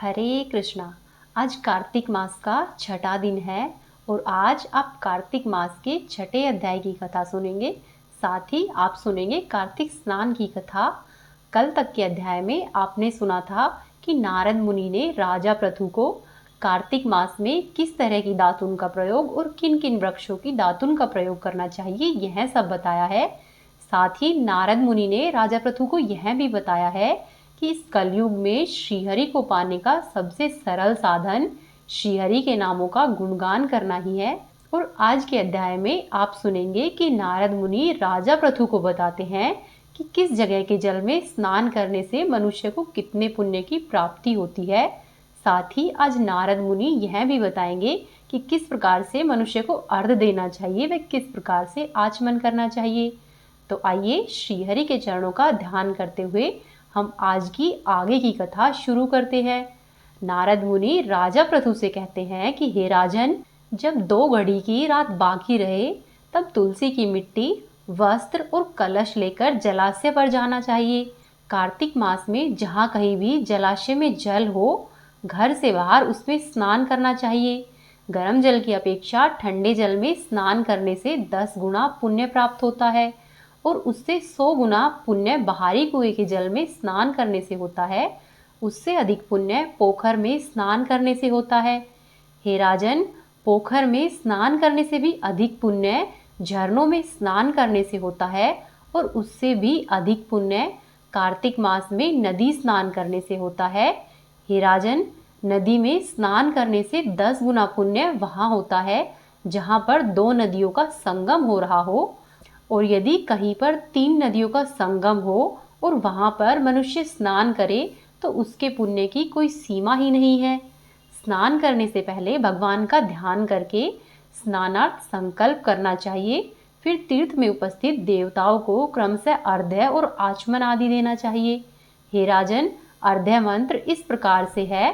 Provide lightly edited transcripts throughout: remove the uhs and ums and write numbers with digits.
हरे कृष्णा। आज कार्तिक मास का छठा दिन है और आज आप कार्तिक मास के छठे अध्याय की कथा सुनेंगे। साथ ही आप सुनेंगे कार्तिक स्नान की कथा। कल तक के अध्याय में आपने सुना था कि नारद मुनि ने राजा पृथु को कार्तिक मास में किस तरह की दातुन का प्रयोग और किन किन वृक्षों की दातुन का प्रयोग करना चाहिए, यह सब बताया है। साथ ही नारद मुनि ने राजा पृथु को यह भी बताया है कि इस कलयुग में श्रीहरि को पाने का सबसे सरल साधन श्रीहरि के नामों का गुणगान करना ही है। और आज के अध्याय में आप सुनेंगे कि नारद मुनि राजा पृथु को बताते हैं कि किस जगह के जल में स्नान करने से मनुष्य को कितने पुण्य की प्राप्ति होती है। साथ ही आज नारद मुनि यह भी बताएंगे कि किस प्रकार से मनुष्य को अर्घ देना चाहिए व किस प्रकार से आचमन करना चाहिए। तो आइए श्रीहरि के चरणों का ध्यान करते हुए हम आज की आगे की कथा शुरू करते हैं। नारद मुनि राजा पृथु से कहते हैं कि हे राजन, जब 2 घड़ी की रात बाकी रहे तब तुलसी की मिट्टी, वस्त्र और कलश लेकर जलाशय पर जाना चाहिए। कार्तिक मास में जहाँ कहीं भी जलाशय में जल हो, घर से बाहर उसमें स्नान करना चाहिए। गर्म जल की अपेक्षा ठंडे जल में स्नान करने से 10 गुना पुण्य प्राप्त होता है और उससे 100 गुना पुण्य बाहरी कुएं के जल में स्नान करने से होता है। उससे अधिक पुण्य पोखर में स्नान करने से होता है। हे राजन, पोखर में स्नान करने से भी अधिक पुण्य झरनों में स्नान करने से होता है और उससे भी अधिक पुण्य कार्तिक मास में नदी स्नान करने से होता है। हे राजन, नदी में स्नान करने से 10 गुना पुण्य वहाँ होता है जहाँ पर 2 नदियों का संगम हो रहा हो। और यदि कहीं पर 3 नदियों का संगम हो और वहाँ पर मनुष्य स्नान करे तो उसके पुण्य की कोई सीमा ही नहीं है। स्नान करने से पहले भगवान का ध्यान करके स्नानार्थ संकल्प करना चाहिए। फिर तीर्थ में उपस्थित देवताओं को क्रमशः अर्घ्य और आचमन आदि देना चाहिए। हे राजन, अर्घ्य मंत्र इस प्रकार से है।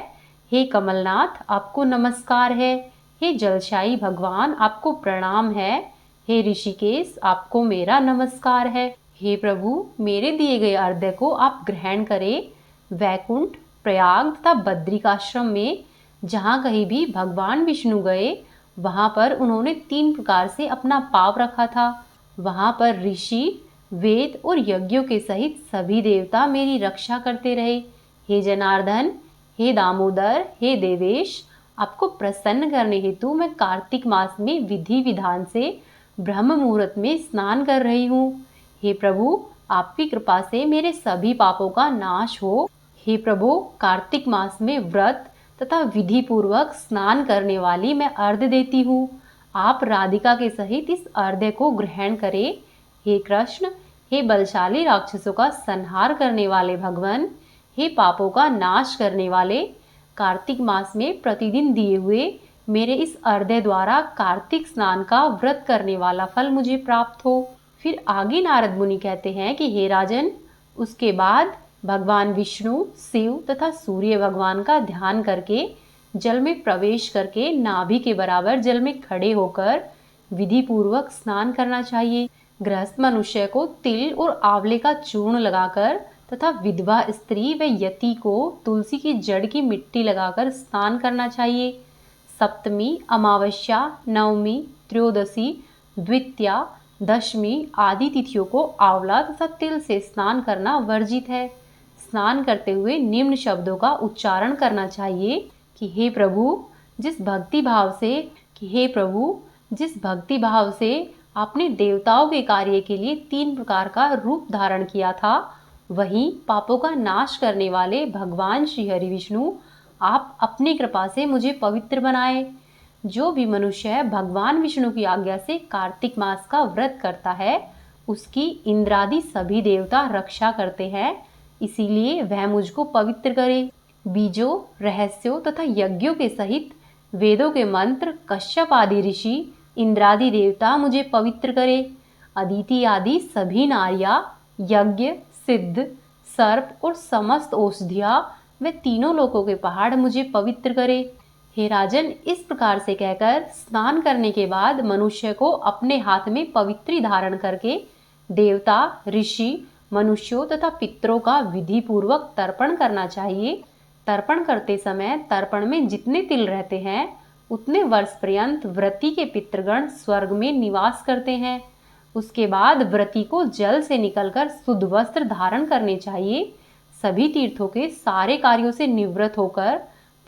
हे कमलनाथ, आपको नमस्कार है। हे जलशायी भगवान, आपको प्रणाम है। हे ऋषिकेश, आपको मेरा नमस्कार है। हे प्रभु, मेरे दिए गए अर्घ्य को आप ग्रहण करें। वैकुंठ, प्रयाग तथा बद्रिकाश्रम में जहाँ कहीं भी भगवान विष्णु गए वहाँ पर उन्होंने 3 प्रकार से अपना पाव रखा था। वहाँ पर ऋषि, वेद और यज्ञों के सहित सभी देवता मेरी रक्षा करते रहे। हे जनार्दन, हे दामोदर, हे देवेश, आपको प्रसन्न करने हेतु मैं कार्तिक मास में विधि विधान से ब्रह्म मुहूर्त में स्नान कर रही हूँ। हे प्रभु, आपकी कृपा से मेरे सभी पापों का नाश हो। हे प्रभु, कार्तिक मास में व्रत तथा विधि पूर्वक स्नान करने वाली मैं अर्घ्य देती हूँ। आप राधिका के सहित इस अर्घ्य को ग्रहण करें। हे कृष्ण, हे बलशाली राक्षसों का संहार करने वाले भगवान, हे पापों का नाश करने वाले, कार्तिक मास में प्रतिदिन दिए हुए मेरे इस अर्घ्य द्वारा कार्तिक स्नान का व्रत करने वाला फल मुझे प्राप्त हो। फिर आगे नारद मुनि कहते हैं कि हे राजन, उसके बाद भगवान विष्णु, शिव तथा सूर्य भगवान का ध्यान करके जल में प्रवेश करके नाभि के बराबर जल में खड़े होकर विधि पूर्वक स्नान करना चाहिए। गृहस्थ मनुष्य को तिल और आंवले का चूर्ण लगाकर तथा विधवा स्त्री व यति को तुलसी की जड़ की मिट्टी लगाकर स्नान करना चाहिए। सप्तमी, अमावस्या, नवमी, त्रयोदशी, द्वितीया, दशमी आदि तिथियों को आंवला तथा तिल से स्नान करना वर्जित है। स्नान करते हुए निम्न शब्दों का उच्चारण करना चाहिए कि हे प्रभु, जिस भक्ति भाव से आपने देवताओं के कार्य के लिए 3 प्रकार का रूप धारण किया था, वहीं पापों का नाश करने वाले भगवान श्री हरि विष्णु, आप अपनी कृपा से मुझे पवित्र बनाए। जो भी मनुष्य भगवान विष्णु की आज्ञा से कार्तिक मास का व्रत करता है उसकी इंद्रादि सभी देवता रक्षा करते हैं, इसीलिए वह मुझको पवित्र करे। बीजों, रहस्यों तथा यज्ञों के सहित वेदों के मंत्र, कश्यप आदि ऋषि, इंद्रादि देवता मुझे पवित्र करे। अदिति आदि सभी नारियां, यज्ञ, सिद्ध, सर्प और समस्त औषधियां वे तीनों लोकों के पहाड़ मुझे पवित्र करे। हे राजन, इस प्रकार से कहकर स्नान करने के बाद मनुष्य को अपने हाथ में पवित्री धारण करके देवता, ऋषि, मनुष्यों तथा पितरों का विधि पूर्वक तर्पण करना चाहिए। तर्पण करते समय तर्पण में जितने तिल रहते हैं उतने वर्ष पर्यंत व्रती के पितृगण स्वर्ग में निवास करते हैं। उसके बाद व्रती को जल से निकलकर शुद्ध वस्त्र धारण करने चाहिए। सभी तीर्थों के सारे कार्यों से निवृत्त होकर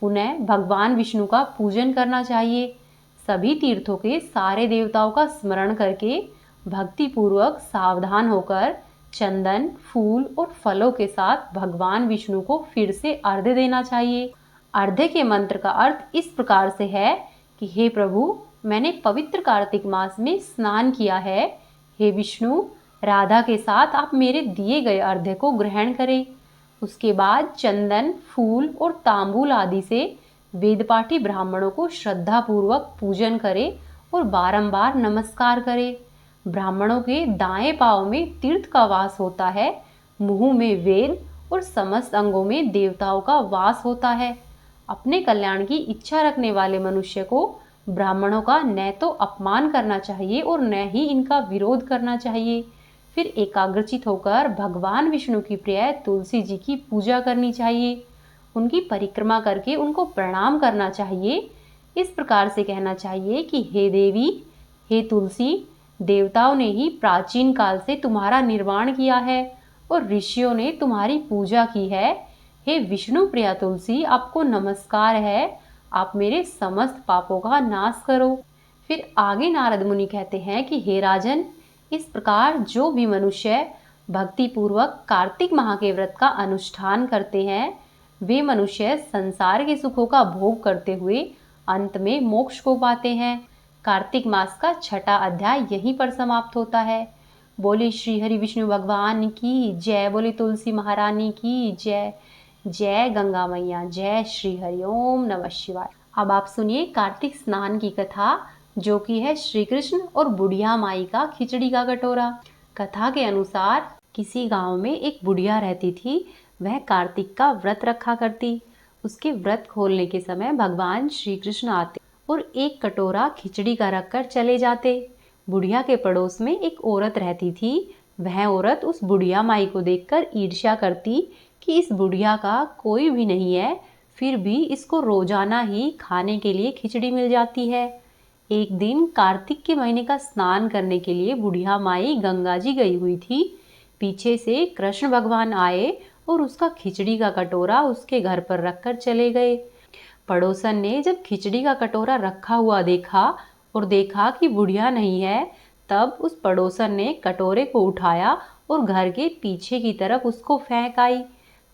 पुनः भगवान विष्णु का पूजन करना चाहिए। सभी तीर्थों के सारे देवताओं का स्मरण करके भक्ति पूर्वक सावधान होकर चंदन, फूल और फलों के साथ भगवान विष्णु को फिर से अर्घ्य देना चाहिए। अर्घ्य के मंत्र का अर्थ इस प्रकार से है कि हे प्रभु, मैंने पवित्र कार्तिक मास में स्नान किया है। हे विष्णु, राधा के साथ आप मेरे दिए गए अर्घ्य को ग्रहण करें। उसके बाद चंदन, फूल और तांबूल आदि से वेदपाठी ब्राह्मणों को श्रद्धा पूर्वक पूजन करें और बारंबार नमस्कार करें। ब्राह्मणों के दाएं पांव में तीर्थ का वास होता है, मुंह में वेद और समस्त अंगों में देवताओं का वास होता है। अपने कल्याण की इच्छा रखने वाले मनुष्य को ब्राह्मणों का न तो अपमान करना चाहिए और न ही इनका विरोध करना चाहिए। फिर एकाग्रचित होकर भगवान विष्णु की प्रिय तुलसी जी की पूजा करनी चाहिए। उनकी परिक्रमा करके उनको प्रणाम करना चाहिए। इस प्रकार से कहना चाहिए कि हे देवी, हे तुलसी, देवताओं ने ही प्राचीन काल से तुम्हारा निर्माण किया है और ऋषियों ने तुम्हारी पूजा की है। हे विष्णु प्रिया तुलसी, आपको नमस्कार है। आप मेरे समस्त पापों का नाश करो। फिर आगे नारद मुनि कहते हैं कि हे राजन, इस प्रकार जो भी मनुष्य भक्ति पूर्वक कार्तिक माह के व्रत का अनुष्ठान करते हैं, वे मनुष्य संसार के सुखों का भोग करते हुए अंत में मोक्ष को पाते हैं। कार्तिक मास का छठा अध्याय यहीं पर समाप्त होता है। बोले श्री हरि विष्णु भगवान की जय। बोले तुलसी महारानी की जय। जय गंगा मैया। जय श्री हरि। ओम नमः शिवाय। अब आप सुनिए कार्तिक स्नान की कथा, जो कि है श्री कृष्ण और बुढ़िया माई का खिचड़ी का कटोरा। कथा के अनुसार किसी गांव में एक बुढ़िया रहती थी। वह कार्तिक का व्रत रखा करती। उसके व्रत खोलने के समय भगवान श्री कृष्ण आते और एक कटोरा खिचड़ी का रखकर चले जाते। बुढ़िया के पड़ोस में एक औरत रहती थी। वह औरत उस बुढ़िया माई को देखकर ईर्ष्या करती कि इस बुढ़िया का कोई भी नहीं है, फिर भी इसको रोजाना ही खाने के लिए खिचड़ी मिल जाती है। एक दिन कार्तिक के महीने का स्नान करने के लिए बुढ़िया माई गंगा जी गई हुई थी। पीछे से कृष्ण भगवान आए और उसका खिचड़ी का कटोरा उसके घर पर रखकर चले गए। पड़ोसन ने जब खिचड़ी का कटोरा रखा हुआ देखा और देखा कि बुढ़िया नहीं है, तब उस पड़ोसन ने कटोरे को उठाया और घर के पीछे की तरफ उसको फेंक आई।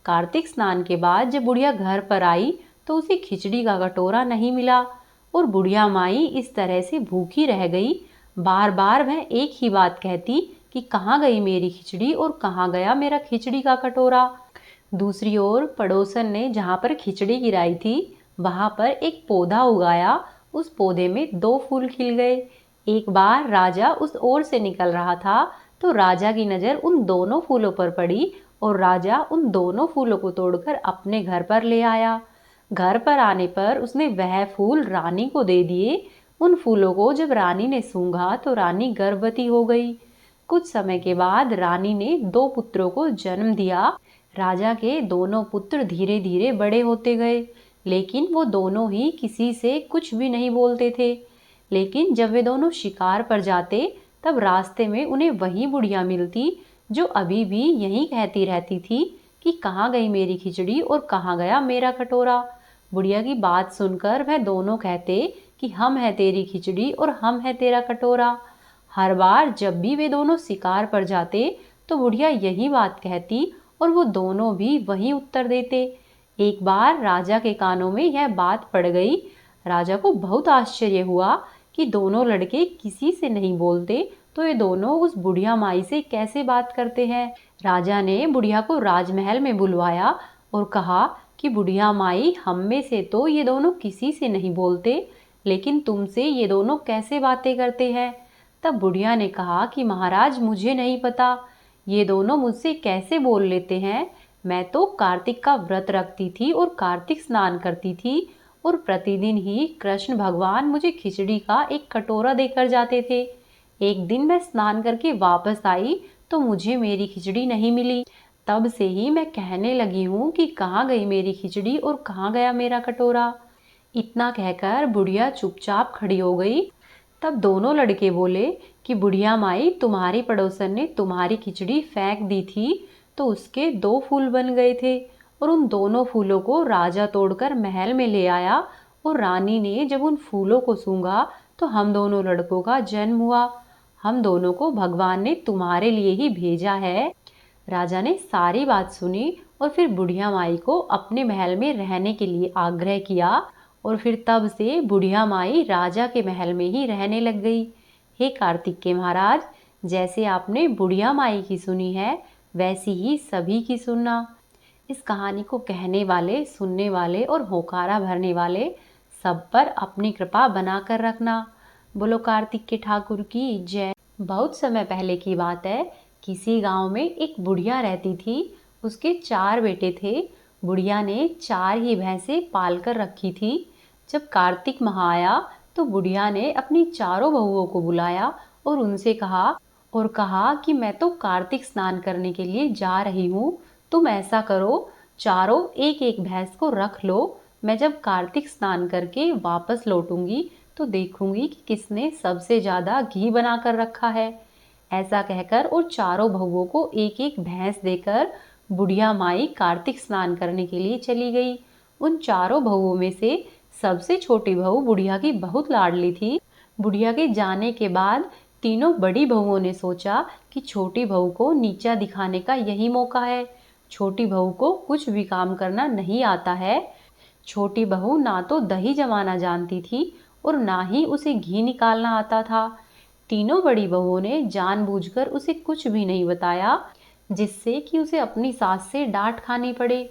कार्तिक स्नान के बाद जब बुढ़िया घर पर आई तो उसे खिचड़ी का कटोरा नहीं मिला और बुढ़िया माई इस तरह से भूखी रह गई। बार बार वह एक ही बात कहती कि कहाँ गई मेरी खिचड़ी और कहाँ गया मेरा खिचड़ी का कटोरा। दूसरी ओर पड़ोसन ने जहाँ पर खिचड़ी गिराई थी वहाँ पर एक पौधा उगाया। उस पौधे में 2 फूल खिल गए। एक बार राजा उस ओर से निकल रहा था तो राजा की नज़र उन दोनों फूलों पर पड़ी और राजा उन दोनों फूलों को तोड़कर अपने घर पर ले आया। घर पर आने पर उसने वह फूल रानी को दे दिए। उन फूलों को जब रानी ने सूंघा तो रानी गर्भवती हो गई। कुछ समय के बाद रानी ने 2 पुत्रों को जन्म दिया। राजा के दोनों पुत्र धीरे धीरे बड़े होते गए, लेकिन वो दोनों ही किसी से कुछ भी नहीं बोलते थे। लेकिन जब वे दोनों शिकार पर जाते तब रास्ते में उन्हें वही बुढ़िया मिलती जो अभी भी यही कहती रहती थी कि कहाँ गई मेरी खिचड़ी और कहाँ गया मेरा कटोरा। बुढ़िया की बात सुनकर वह दोनों कहते कि हम है तेरी खिचड़ी और हम है तेरा कटोरा। हर बार जब भी वे दोनों शिकार पर जाते तो बुढ़िया यही बात कहती और वो दोनों भी वही उत्तर देते। एक बार राजा के कानों में यह बात पड़ गई। राजा को बहुत आश्चर्य हुआ कि दोनों लड़के किसी से नहीं बोलते तो ये दोनों उस बुढ़िया माई से कैसे बात करते हैं। राजा ने बुढ़िया को राजमहल में बुलवाया और कहा कि बुढ़िया माई, हम में से तो ये दोनों किसी से नहीं बोलते, लेकिन तुमसे ये दोनों कैसे बातें करते हैं। तब बुढ़िया ने कहा कि महाराज, मुझे नहीं पता ये दोनों मुझसे कैसे बोल लेते हैं। मैं तो कार्तिक का व्रत रखती थी और कार्तिक स्नान करती थी और प्रतिदिन ही कृष्ण भगवान मुझे खिचड़ी का एक कटोरा देकर जाते थे। एक दिन मैं स्नान करके वापस आई तो मुझे मेरी खिचड़ी नहीं मिली। तब से ही मैं कहने लगी हूँ कि कहाँ गई मेरी खिचड़ी और कहाँ गया मेरा कटोरा। इतना कहकर बुढ़िया चुपचाप खड़ी हो गई। तब दोनों लड़के बोले कि बुढ़िया माई, तुम्हारी पड़ोसन ने तुम्हारी खिचड़ी फेंक दी थी तो उसके 2 फूल बन गए थे, और उन दोनों फूलों को राजा तोड़कर महल में ले आया, और रानी ने जब उन फूलों को सूंघा तो हम दोनों लड़कों का जन्म हुआ। हम दोनों को भगवान ने तुम्हारे लिए ही भेजा है। राजा ने सारी बात सुनी और फिर बुढ़िया माई को अपने महल में रहने के लिए आग्रह किया, और फिर तब से बुढ़िया माई राजा के महल में ही रहने लग गई। हे कार्तिक के महाराज, जैसे आपने बुढ़िया माई की सुनी है वैसी ही सभी की सुनना। इस कहानी को कहने वाले, सुनने वाले और होकारा भरने वाले सब पर अपनी कृपा बनाकर रखना। बोलो कार्तिक के ठाकुर की जय। बहुत समय पहले की बात है। किसी गांव में एक बुढ़िया रहती थी। उसके 4 बेटे थे। बुढ़िया ने 4 ही भैंसें पालकर रखी थी। जब कार्तिक माह आया तो बुढ़िया ने अपनी चारों बहुओं को बुलाया और उनसे कहा कि मैं तो कार्तिक स्नान करने के लिए जा रही हूँ। तुम ऐसा करो, चारों एक एक भैंस को रख लो। मैं जब कार्तिक स्नान करके वापस लौटूंगी तो देखूंगी कि किसने सबसे ज्यादा घी बनाकर रखा है। ऐसा कहकर और चारों बहुओं को एक एक भैंस देकर बुढ़िया माई कार्तिक स्नान करने के लिए चली गई। उन चारों बहुओं में से सबसे छोटी बहू बुढ़िया की बहुत लाडली थी। बुढ़िया के जाने के बाद तीनों बड़ी बहुओं ने सोचा कि छोटी बहू को नीचा दिखाने का यही मौका है। छोटी बहू को कुछ भी काम करना नहीं आता है। छोटी बहू ना तो दही जमाना जानती थी और ना ही उसे घी निकालना आता था। तीनों बड़ी बहुओं ने जानबूझकर उसे कुछ भी नहीं बताया, जिससे कि उसे अपनी सास से डांट खानी पड़े।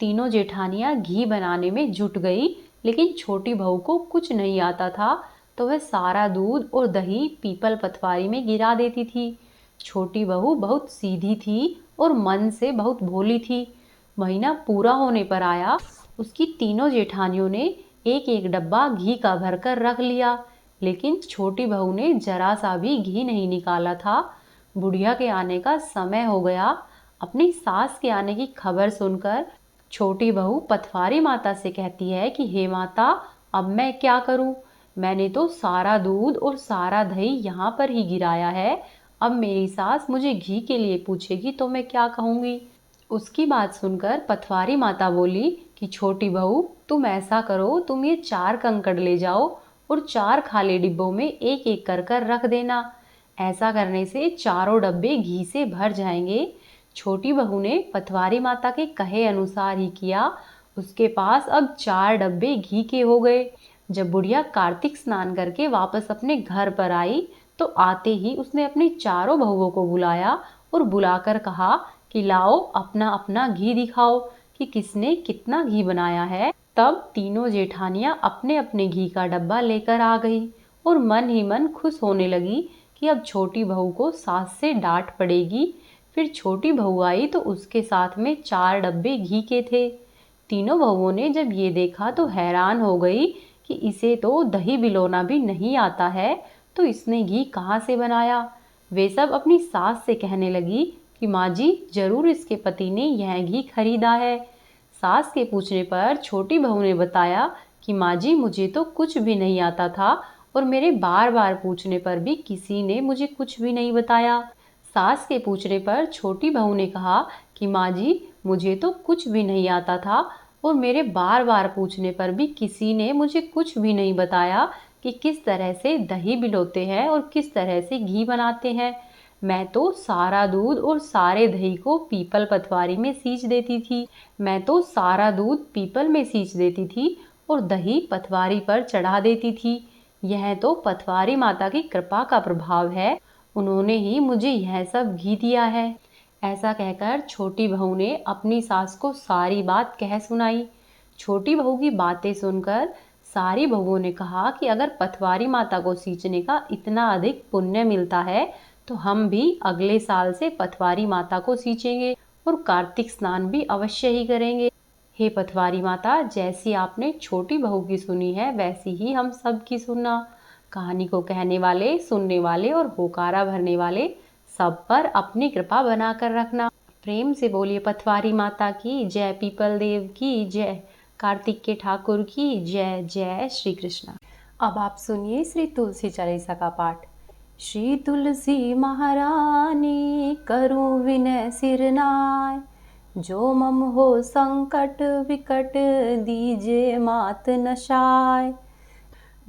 तीनों जेठानियां घी बनाने में जुट गई, लेकिन छोटी बहू को कुछ नहीं आता था तो वह सारा दूध और दही पीपल पथवारी में गिरा देती थी। छोटी बहू बहुत सीधी थी और मन से बहुत भोली थी। महीना पूरा होने पर आया। उसकी तीनों जेठानियों ने एक एक डब्बा घी का भरकर रख लिया, लेकिन छोटी बहू ने जरा सा भी घी नहीं निकाला था। बुढ़िया के आने का समय हो गया। अपनी सास के आने की खबर सुनकर छोटी बहू पथवारी माता से कहती है कि हे माता, अब मैं क्या करूं? मैंने तो सारा दूध और सारा दही यहाँ पर ही गिराया है। अब मेरी सास मुझे घी के लिए पूछेगी तो मैं क्या कहूंगी? उसकी बात सुनकर पथवारी माता बोली कि छोटी बहू, तुम ऐसा करो, तुम ये 4 कंकड़ ले जाओ और 4 खाली डिब्बों में एक एक कर रख देना। ऐसा करने से चारों डब्बे घी से भर जाएंगे। छोटी बहू ने पथवारी माता के कहे अनुसार ही किया। उसके पास अब 4 डब्बे घी के हो गए। जब बुढ़िया कार्तिक स्नान करके वापस अपने घर पर आई तो आते ही उसने अपनी चारों बहुओं को बुलाया और बुलाकर कहा कि लाओ, अपना अपना घी दिखाओ कि किसने कितना घी बनाया है। तब तीनों जेठानियां अपने अपने घी का डब्बा लेकर आ गई और मन ही मन खुश होने लगी कि अब छोटी बहू को सास से डांट पड़ेगी। फिर छोटी बहू आई तो उसके साथ में 4 डब्बे घी के थे। तीनों बहुओं ने जब ये देखा तो हैरान हो गई कि इसे तो दही बिलोना भी नहीं आता है, तो इसने घी कहाँ से बनाया। वे सब अपनी सास से कहने लगी कि माँ जी, जरूर इसके पति ने यह घी खरीदा है। सास के पूछने पर छोटी बहू ने बताया कि माँ जी, मुझे तो कुछ भी नहीं आता था और मेरे बार बार पूछने पर भी किसी ने मुझे कुछ भी नहीं बताया। सास के पूछने पर छोटी बहू ने कहा कि माँ जी, मुझे तो कुछ भी नहीं आता था और मेरे बार बार पूछने पर भी किसी ने मुझे कुछ भी नहीं बताया कि किस तरह से दही बिलोते हैं और किस तरह से घी बनाते हैं। मैं तो सारा दूध और सारे दही को पीपल पथवारी में सींच देती थी। मैं तो सारा दूध पीपल में सींच देती थी और दही पथवारी पर चढ़ा देती थी। यह तो पथवारी माता की कृपा का प्रभाव है। उन्होंने ही मुझे यह सब घी दिया है। ऐसा कहकर छोटी बहू ने अपनी सास को सारी बात कह सुनाई। छोटी बहू की बातें सुनकर सारी बहुओं ने कहा कि अगर पथवारी माता को सींचने का इतना अधिक पुण्य मिलता है तो हम भी अगले साल से पथवारी माता को सींचेंगे और कार्तिक स्नान भी अवश्य ही करेंगे। हे पथवारी माता, जैसी आपने छोटी बहू की सुनी है वैसी ही हम सब की सुनना। कहानी को कहने वाले, सुनने वाले और होकारा भरने वाले सब पर अपनी कृपा बनाकर रखना। प्रेम से बोलिए पथवारी माता की जय, पीपल देव की जय, कार्तिक के ठाकुर की जय। जय श्री कृष्ण। अब आप सुनिए श्री तुलसी चालीसा का पाठ। श्री तुलसी महारानी करूं विनय सिर नाय, जो मम हो संकट विकट दीजे मात नशाय।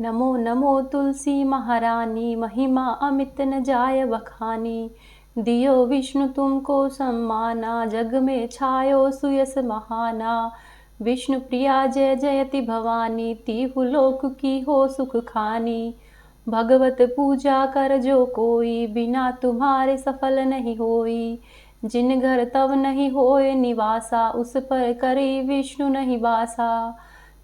नमो नमो तुलसी महारानी, महिमा अमित न जाय बखानी। दियो विष्णु तुमको सम्माना, जग में छायो सुयस महाना। विष्णु प्रिया जय जयति भवानी, तीहु लोक की हो सुख खानी। भगवत पूजा कर जो कोई, बिना तुम्हारे सफल नहीं होई। जिन घर तव नहीं होए निवासा, उस पर करी विष्णु नहीं बासा।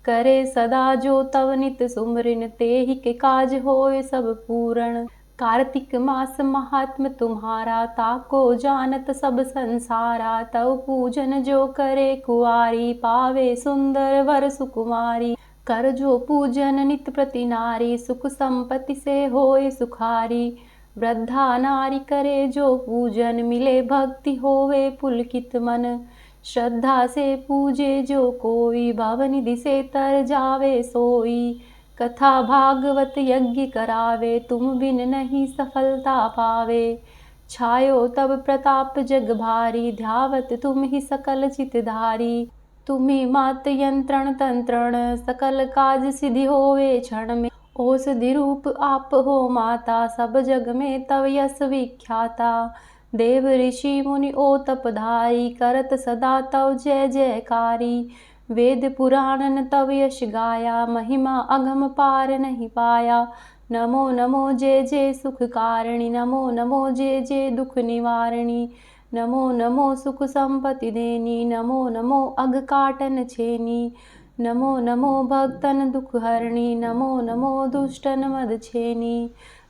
करे सदा जो तव नित सुमरिन, तेहि के काज होए सब पूरण। कार्तिक मास महात्म तुम्हारा, ताको जानत सब संसारा। तव पूजन जो करे कुआरी, पावे सुंदर वर सुकुमारी। कर जो पूजन नित प्रति नारी, सुख संपत्ति से होए सुखारी। वृद्धा नारी करे जो पूजन, मिले भक्ति होवे पुलकित मन। श्रद्धा से पूजे जो कोई, भवनिधि से तर जावे सोई। कथा भागवत यज्ञ करावे, तुम बिन नहीं सफलता पावे। छायो तब प्रताप जग भारी, ध्यावत तुम ही सकल चितधारी। तुम्ही मात यंत्रण तंत्रण, सकल काज सिद्धि होवे क्षण में। औषधि रूप आप हो माता, सब जग में तव यश विख्याता। देव ऋषि मुनि ओ तपधारी, करत सदा तव जय जयकारी। वेद पुराणन तव यश गाया, महिमा अगम पार नहीं पाया। नमो नमो जय जय सुख कारिणी, नमो नमो जय जय दुख निवारिणी। नमो नमो सुख संपत्ति देनी, नमो नमो अघ काटन छेनी। नमो नमो भक्तन दुख हरणी, नमो नमो दुष्टन मद छेनी।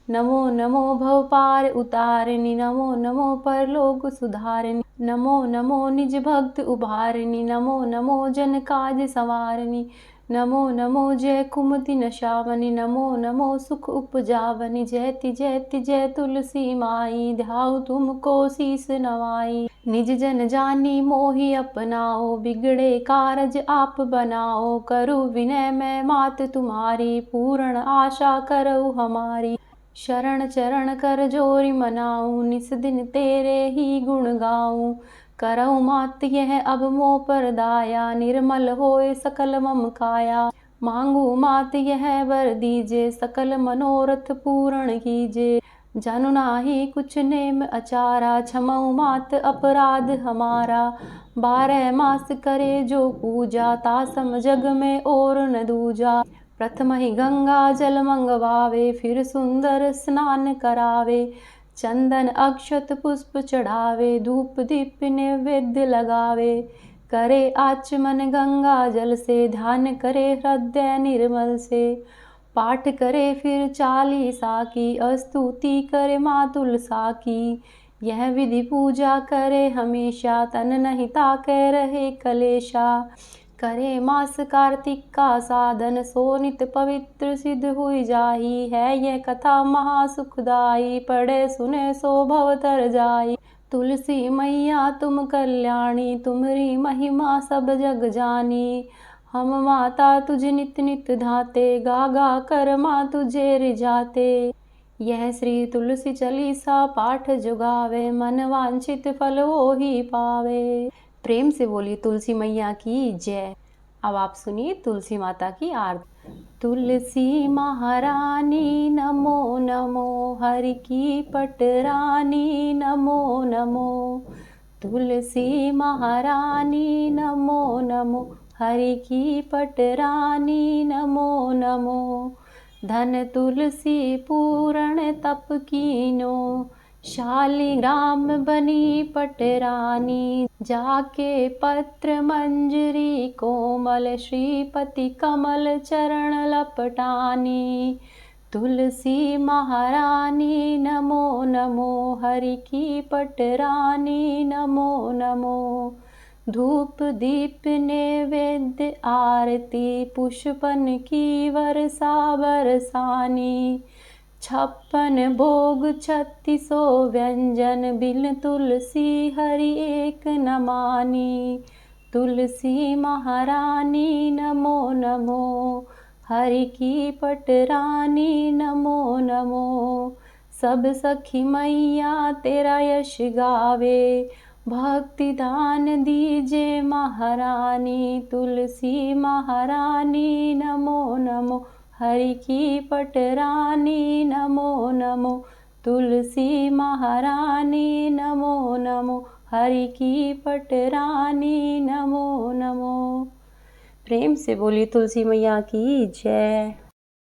नमो नमो भव पार उतारिणी, नमो नमो परलोक सुधारिणी। नमो नमो निज भक्त उभारिणी, नमो नमो जन काज संवारिणी। नमो नमो जय कुमति नशावनी, नमो नमो सुख उपजावनी। जयति जयति जय तुलसी माई, ध्याऊ तुमको शीस नवाई। निज जन जानी मोहि अपनाओ, बिगड़े कारज आप बनाओ। करूँ विनय मैं मात तुम्हारी, पूर्ण आशा करऊ हमारी। शरण चरण कर जोरी मनाऊं, निस दिन तेरे ही गुण गाऊं। करऊ मात यह अब मोह पर दाया, निर्मल होए सकल मम काया। मांगू मात यह वर दीजे, सकल मनोरथ पूर्ण कीजे। जानु नाही कुछ नेम अचारा, क्षमऊ मात अपराध हमारा। 12 मास करे जो पूजा, तासम जग में और न दूजा। प्रथम ही गंगा जल मंगवावे, फिर सुंदर स्नान करावे। चंदन अक्षत पुष्प चढ़ावे, धूप दीप नैवेद्य लगावे। करे आचमन गंगा जल से, ध्यान करे हृदय निर्मल से। पाठ करे फिर चालीसा की, स्तुति करे माँ तुलसा की। यह विधि पूजा करे हमेशा, तन नहीं ताके रहे कलेशा। करे मास कार्तिक का साधन, सो नित पवित्र सिद्ध हुई जाही। है यह कथा महासुखदाई, पढ़े सुने सो भव तर जाई। तुलसी मैया तुम कल्याणी, तुम्हारी महिमा सब जग जानी। हम माता तुझ नित नित धाते, गा गा कर माँ तुझे रिझाते। यह श्री तुलसी चालीसा पाठ जो गावे, मन वांछित फल वो ही पावे। प्रेम से बोलिए तुलसी मैया की जय। अब आप सुनिए तुलसी माता की आरती। तुलसी महारानी नमो नमो, हरि की पटरानी नमो नमो। तुलसी महारानी नमो नमो, हरि की पटरानी नमो नमो। धन तुलसी पूर्ण तप कीनो, शालिग्राम बनी पटरानी। जाके पत्र मंजरी कोमल, श्रीपति कमल चरण लपटानी। तुलसी महारानी नमो नमो, हरि की पटरानी नमो नमो। धूप दीप नैवेद्य आरती, पुष्पन की वर्षा बरसानी। 56 भोग 3600 व्यंजन, बिन तुलसी हरि एक न मानी। तुलसी महारानी नमो नमो, हरि की पटरानी नमो नमो। सब सखी मैया तेरा यश गावे, भक्ति दान दीजे महारानी। तुलसी महारानी नमो नमो, हरि की पटरानी नमो नमो। तुलसी महारानी नमो नमो, हरि की पटरानी नमो नमो। प्रेम से बोलिए तुलसी मैया की जय।